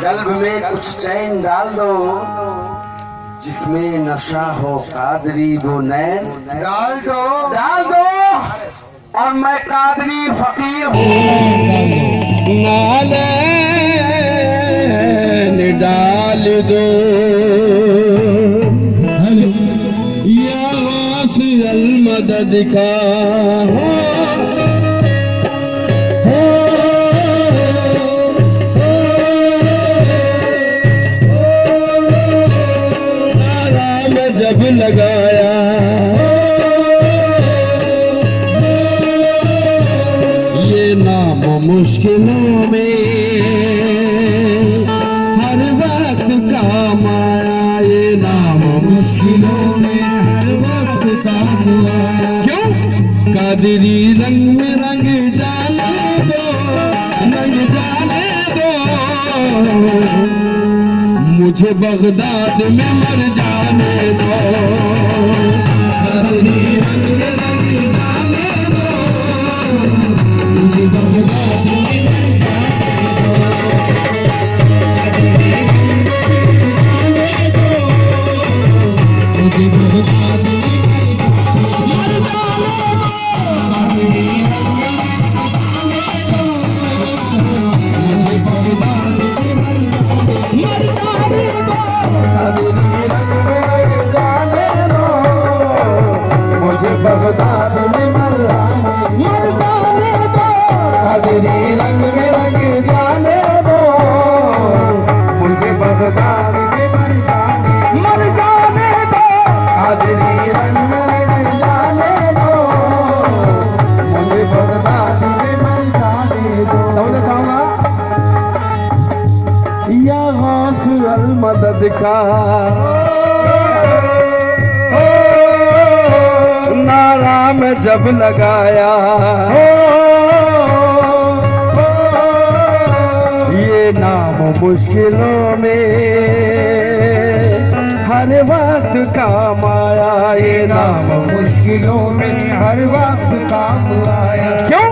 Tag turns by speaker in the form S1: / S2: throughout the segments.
S1: कल्ब में कुछ चैन डाल दो, जिसमें नशा हो कादरी वो नैन
S2: डाल दो
S1: और मैं कादरी फकीर हूँ।
S3: नाले डाल दो या वासिअल मदद का जब लगाया ये नाम मुश्किलों में हर वक्त काम आया, ये नाम मुश्किलों में हर वक्त काम आया। क्यों? कादरी रंग में रंग जाने दो, रंग जाने दो, मुझे बगदाद में मर जाने दो। कादरी रंग में रंग जाने दो, मुझे बगदाद में मर जाने दो। कादरी रंग में रंग जाने दो, मुझे बगदाद में मर जाने दो। कादरी रंग में रंग जाने दो, मुझे बगदाद में मर जाने दो। कादरी रंग में रंग जाने दो, मुझे बगदाद में मर जाने दो। कादरी रंग में रंग जाने दो, मुझे बगदाद में मर जाने दो। कादरी रंग में रंग जाने दो, मुझे बगदाद में मर जाने दो। समझना चाहूंगा या गौस-उल मदद का नारा में जब लगाया, ये नाम मुश्किलों में हर वक्त काम आया, ये नाम मुश्किलों में हर वक्त काम आया। क्यों?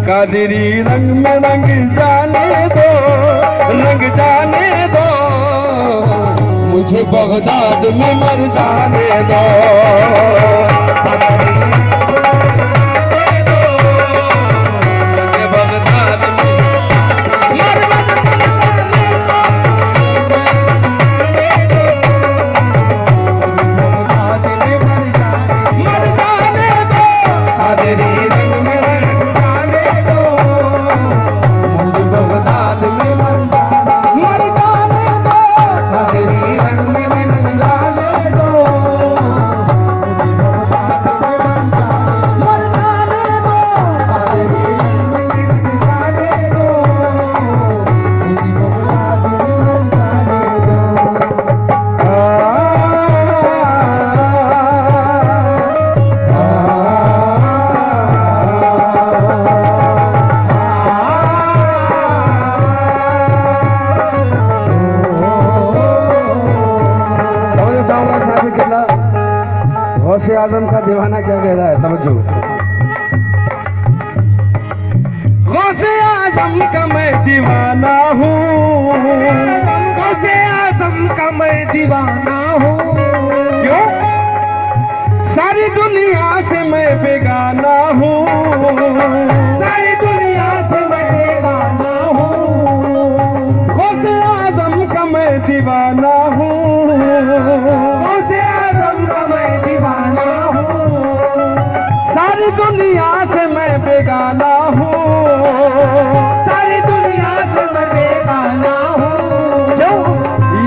S3: कादरी रंग में रंग जाने दो, रंग जाने दो, मुझे बगदाद में मर जाने दो। गौसे आजम का दीवाना क्या कह रहा है, समझो। गौसे आजम का मैं दीवाना हूँ, गौसे आजम का मैं दीवाना हूँ। क्यों? सारी दुनिया से मैं बेगाना हूँ, सारी दुनिया से मैं बेगाना हूँ। गौसे आजम का मैं दीवाना हूँ, गौसे आजम का मैं दीवाना हूँ। सारी दुनिया से मैं बेगाना हूँ, सारी दुनिया से मैं बेगाना हूँ। क्यों?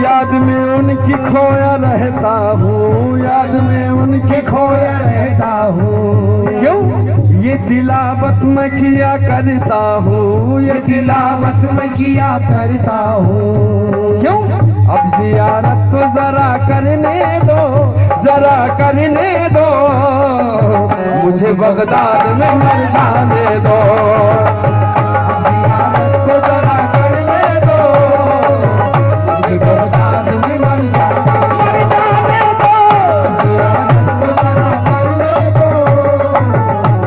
S3: याद में उनकी खोया रहता हूँ, याद में उनकी खोया रहता हूँ। क्यों? ये तिलावत मैं किया करता हूँ, ये तिलावत मैं किया करता हूँ। क्यों? अब ज़ियारत तो जरा करने दो, जरा करने दो, मुझे बगदाद में मर जाने दो। ज़ियारत तो जरा करने दो, मुझे बगदाद में मर जाने दो। ज़ियारत तो जरा करने दो,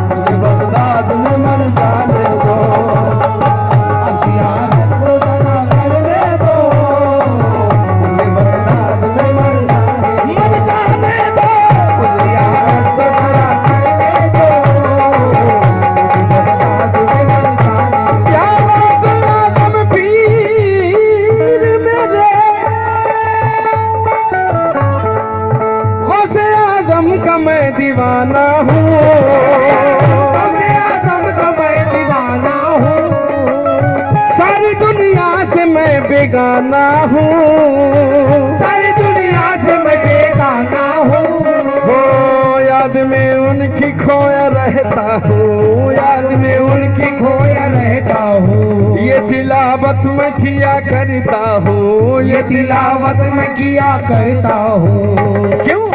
S3: मुझे बगदाद में मर जाने दो। ज़ियारत तो मैं बेगाना हूँ, सारी दुनिया से मैं बेगाना हूँ। हो याद में उनकी खोया रहता हूँ, याद में उनकी खोया रहता हूँ। ये तिलावत मैं किया करता हूँ, ये तिलावत मैं किया करता हूँ। क्यों?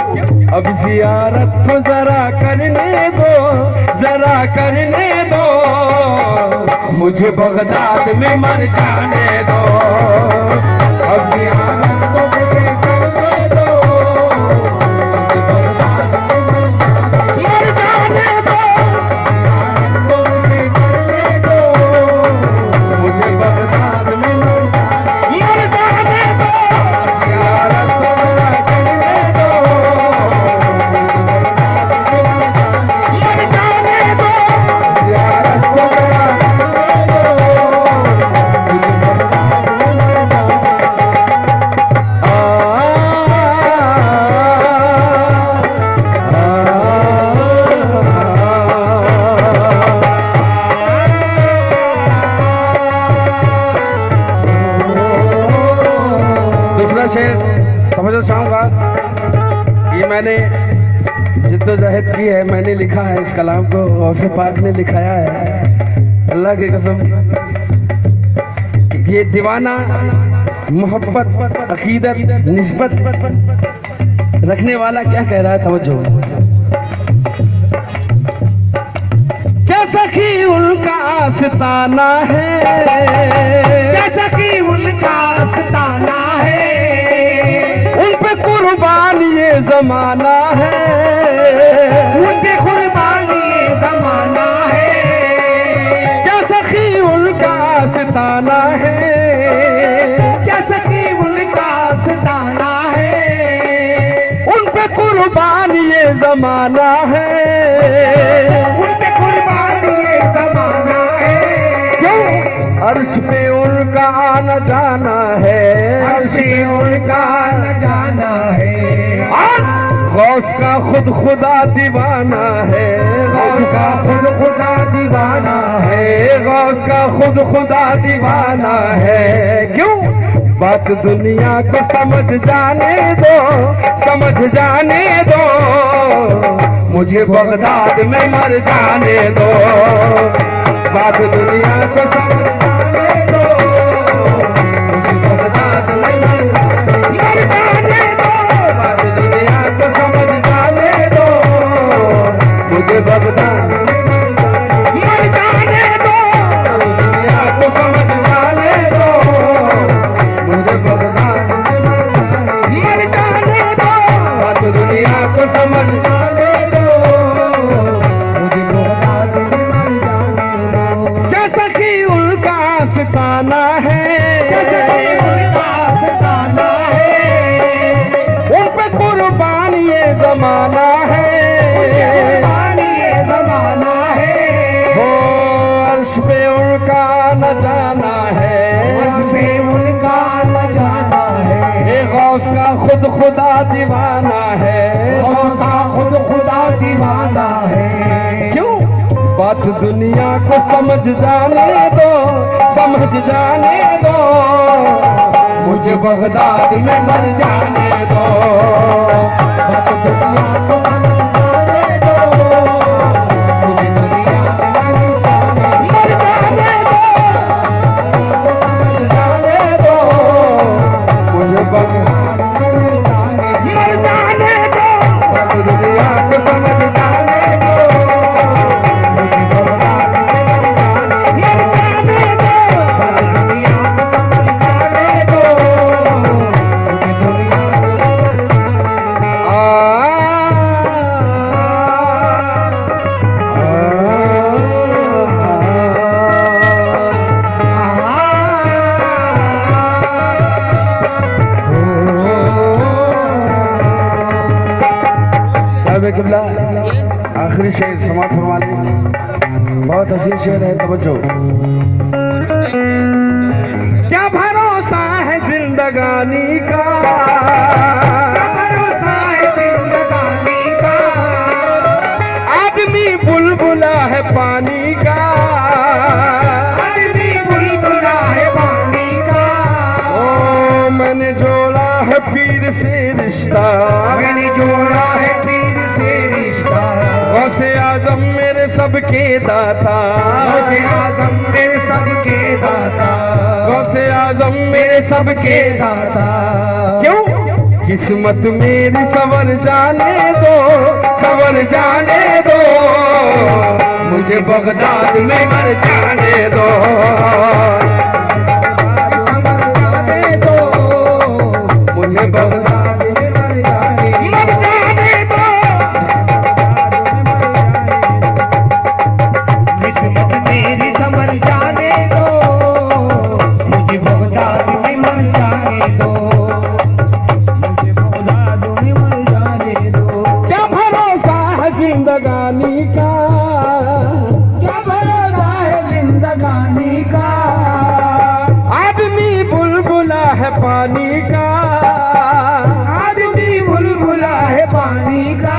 S3: अब जियारत तो जरा करने दो, जरा करने दो, मुझे बगदाद में मर जाने दो। अब जियारत तो मुझे करने दो, मुझे बगदाद में मर जाने दो। मुझे बगदाद में मर जाने दो, जियारत तो जरा करने दो, मर जाने दो, जियारत तो जरा समझना चाहूँगा। ये मैंने जिद्दोजहद की है, मैंने लिखा है इस कलाम को, गौसे पाक ने लिखाया है। अल्लाह की कसम, ये दीवाना मोहब्बत, अकीदत, निस्बत रखने वाला क्या कह रहा है, तवज्जो। क्या सखी उनका आस्ताना है, क्या सखी उनका आस्ताना है, उन पे कुर्बान ये जमाना है, उन पे कुर्बान ये जमाना है। क्या सखी उनका आस्ताना है, क्या सखी उनका आस्ताना है, उन पे कुर्बान ये जमाना है, उन पे कुर्बान ये जमाना है। क्यों? अर्श पे उनका आना जाना है, अर्श पे उनका आना जाना है। गौस का खुद खुदा दीवाना है, गौस का खुद खुदा दीवाना है, गौस का खुद खुदा दीवाना है। क्यों? बात दुनिया को समझ जाने दो, समझ जाने दो, मुझे बगदाद में मर जाने दो। बात दुनिया को समझ जाने दो, मुझे बगदाद में मर जाने दो। बात दुनिया को समझ जाने दो, मुझे बगदाद में मर जाने दो। दुनिया को समझ जाने दो, मुझे बगदाद में मर जाने दो। बात दुनिया को समझ जाने दो, मुझे बगदाद में मर जाने दो। क्या सखी उनका आस्ताना है, क्या सखी उनका आस्ताना है, उन पे कुर्बान ये जमाना है, कुर्बान ये जमाना है। हो अर्श पे उनका न जाना है, अर्श पे उनका न जाना है। गौस का खुद खुदा दीवाना है, गौस का खुद खुदा दीवाना है। क्यों? बात दुनिया को समझ जाने दो, समझ जाने दो, मुझे बगदाद में मर जाने दो। बात दुनिया को समझ जाने दो, मुझे दुनिया में मर जाने दो। समझ जाने दो, मुझे बगदाद में मर जाने दो। बात दुनिया को समझ जाने दो, मुझे बगदाद में मर जाने दो। बात दुनिया को समझ जाने दो, मुझे दुनिया किबला आखिरी शेर समाप्त फरमाने, बहुत हसीन शेर है, तवज्जो। क्या भरोसा है जिंदगानी का, क्या भरोसा है जिंदगानी का, आदमी बुलबुला है पानी का, आदमी बुलबुला है पानी का। पीर से रिश्ता,
S2: मैंने जोड़ा है पीर से रिश्ता।
S3: गौसे आजम मेरे सबके दाता,
S2: गौसे आजम मेरे सबके दाता,
S3: गौसे आजम मेरे
S2: सबके दाता।
S3: क्यों किस्मत मेरी सवर जाने दो, सवर जाने दो, मुझे बगदाद में मर जाने दो, मुझे बगदाद में मर जाने दो।
S2: किस्मत मेरी समझ जाने दो, मुझे बगदाद में मर जाने दो, मुझे बगदाद में मर जाने दो।
S3: क्या भरोसा है जिंदगानी का,
S2: क्या भरोसा है जिंदगानी का।
S3: आदमी बुलबुला है पानी का,
S2: आदमी बुलबुला है पानी का।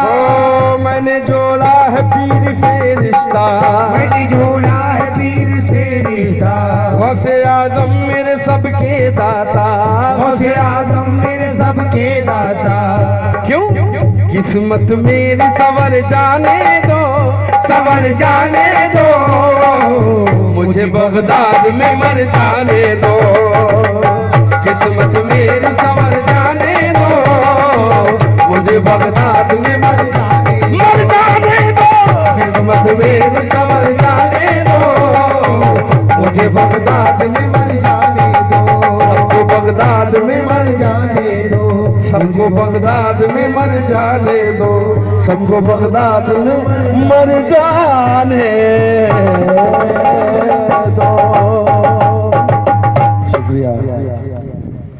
S3: ओ मैंने जोड़ा है पीर से रिश्ता,
S2: मैंने जोड़ा है पीर से रिश्ता।
S3: गौसे आजम मेरे सबके दाता,
S2: गौसे आजम मेरे सबके दाता।
S3: क्यों किस्मत मेरी सवर जाने दो, सवर जाने दो, मुझे बगदाद में मर जाने दो, किस्मत मेरी सवर जाने दो, मुझे बगदाद में मर जाने दो, किस्मत मेरी सवर जाने दो, मुझे बगदाद में मर जाने दो, सबको बगदाद में मर जाने दो, सबको बगदाद में मर जाने दो, सबको बगदाद में मर जाने